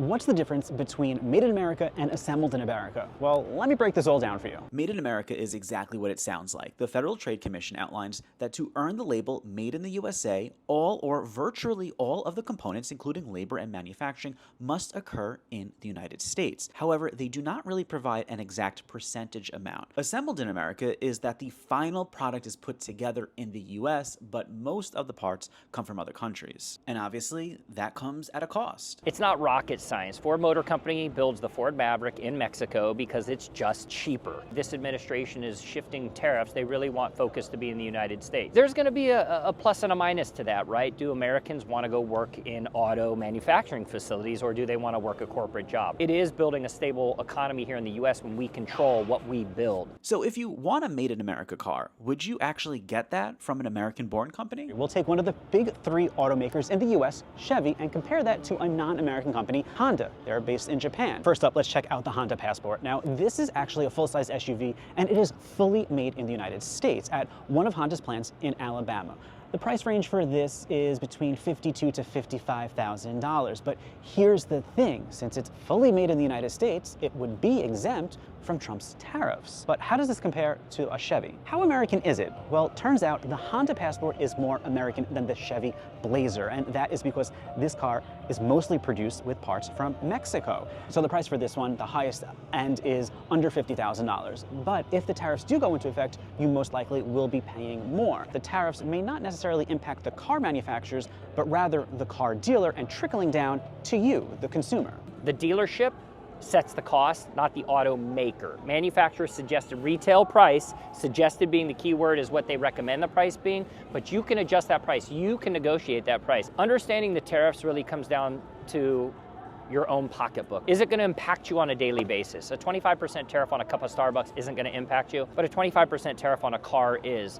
What's the difference between Made in America and Assembled in America? Well, let me break this all down for you. Made in America is exactly what it sounds like. The Federal Trade Commission outlines that to earn the label Made in the USA, all or virtually all of the components, including labor and manufacturing, must occur in the United States. However, they do not really provide an exact percentage amount. Assembled in America is that the final product is put together in the US, but most of the parts come from other countries. And obviously, that comes at a cost. It's not rocket science. Ford Motor Company builds the Ford Maverick in Mexico because it's just cheaper. This administration is shifting tariffs. They really want focus to be in the United States. There's going to be a plus and a minus to that, right? Do Americans want to go work in auto manufacturing facilities, or do they want to work a corporate job? It is building a stable economy here in the US when we control what we build. So if you want a Made in America car, would you actually get that from an American-born company? We'll take one of the big three automakers in the US, Chevy, and compare that to a non-American company, Honda. They're based in Japan. First up, let's check out the Honda Passport. Now, this is actually a full-size SUV, and it is fully made in the United States at one of Honda's plants in Alabama. The price range for this is between $52,000 to $55,000, but here's the thing. Since it's fully made in the United States, it would be exempt from Trump's tariffs. But how does this compare to a Chevy? How American is it? Well, turns out the Honda Passport is more American than the Chevy Blazer, and that is because this car is mostly produced with parts from Mexico. So the price for this one, the highest end, is under $50,000. But if the tariffs do go into effect, you most likely will be paying more. The tariffs may not necessarily impact the car manufacturers, but rather the car dealer and trickling down to you, the consumer. The dealership sets the cost, not the automaker. Manufacturer's suggested retail price, suggested being the key word, is what they recommend the price being, but you can adjust that price. You can negotiate that price. Understanding the tariffs really comes down to your own pocketbook. Is it going to impact you on a daily basis? A 25% tariff on a cup of Starbucks isn't going to impact you, but a 25% tariff on a car is.